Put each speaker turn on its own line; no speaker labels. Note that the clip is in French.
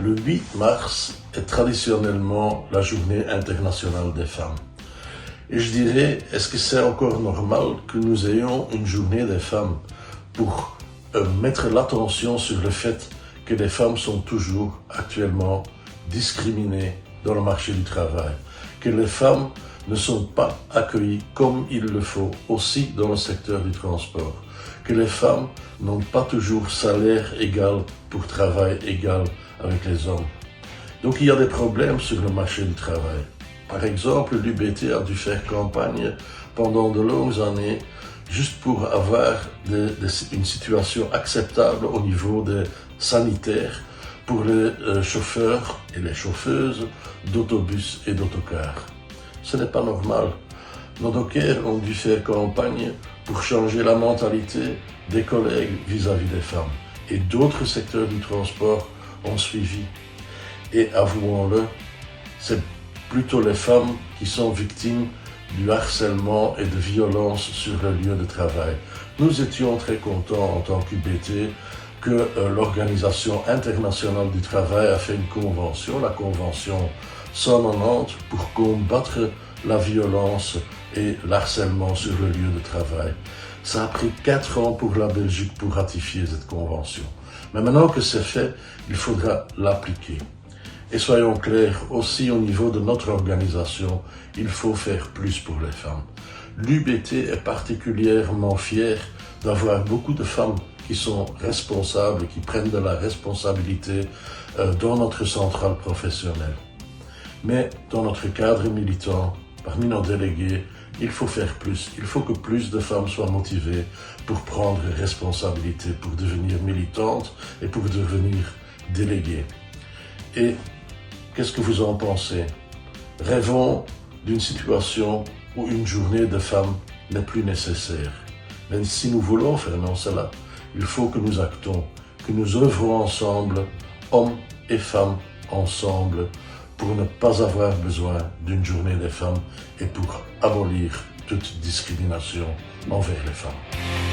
Le 8 mars est traditionnellement la journée internationale des femmes. Et je dirais, est-ce que c'est encore normal que nous ayons une journée des femmes pour mettre l'attention sur le fait que les femmes sont toujours actuellement discriminées dans le marché du travail, que les femmes ne sont pas accueillies comme il le faut aussi dans le secteur du transport, que les femmes n'ont pas toujours salaire égal pour travail égal avec les hommes. Donc il y a des problèmes sur le marché du travail. Par exemple, l'UBT a dû faire campagne pendant de longues années juste pour avoir une situation acceptable au niveau des sanitaires pour les chauffeurs et les chauffeuses d'autobus et d'autocars. Ce n'est pas normal. Nos dockers ont dû faire campagne pour changer la mentalité des collègues vis-à-vis des femmes. Et d'autres secteurs du transport ont suivi. Et avouons-le, c'est plutôt les femmes qui sont victimes du harcèlement et de violences sur le lieu de travail. Nous étions très contents en tant qu'UBT que l'Organisation internationale du travail a fait une convention, la convention 190, pour combattre la violence et l'harcèlement sur le lieu de travail. Ça a pris 4 ans pour la Belgique pour ratifier cette convention. Mais maintenant que c'est fait, il faudra l'appliquer. Et soyons clairs, aussi au niveau de notre organisation, il faut faire plus pour les femmes. L'UBT est particulièrement fier d'avoir beaucoup de femmes qui sont responsables, qui prennent de la responsabilité dans notre centrale professionnelle. Mais dans notre cadre militant, parmi nos délégués, il faut faire plus. Il faut que plus de femmes soient motivées pour prendre responsabilité, pour devenir militantes et pour devenir déléguées. Et qu'est-ce que vous en pensez? Rêvons d'une situation où une journée de femmes n'est plus nécessaire. Mais si nous voulons faire cela, il faut que nous actons, que nous œuvrons ensemble, hommes et femmes ensemble, pour ne pas avoir besoin d'une journée des femmes et pour abolir toute discrimination envers les femmes.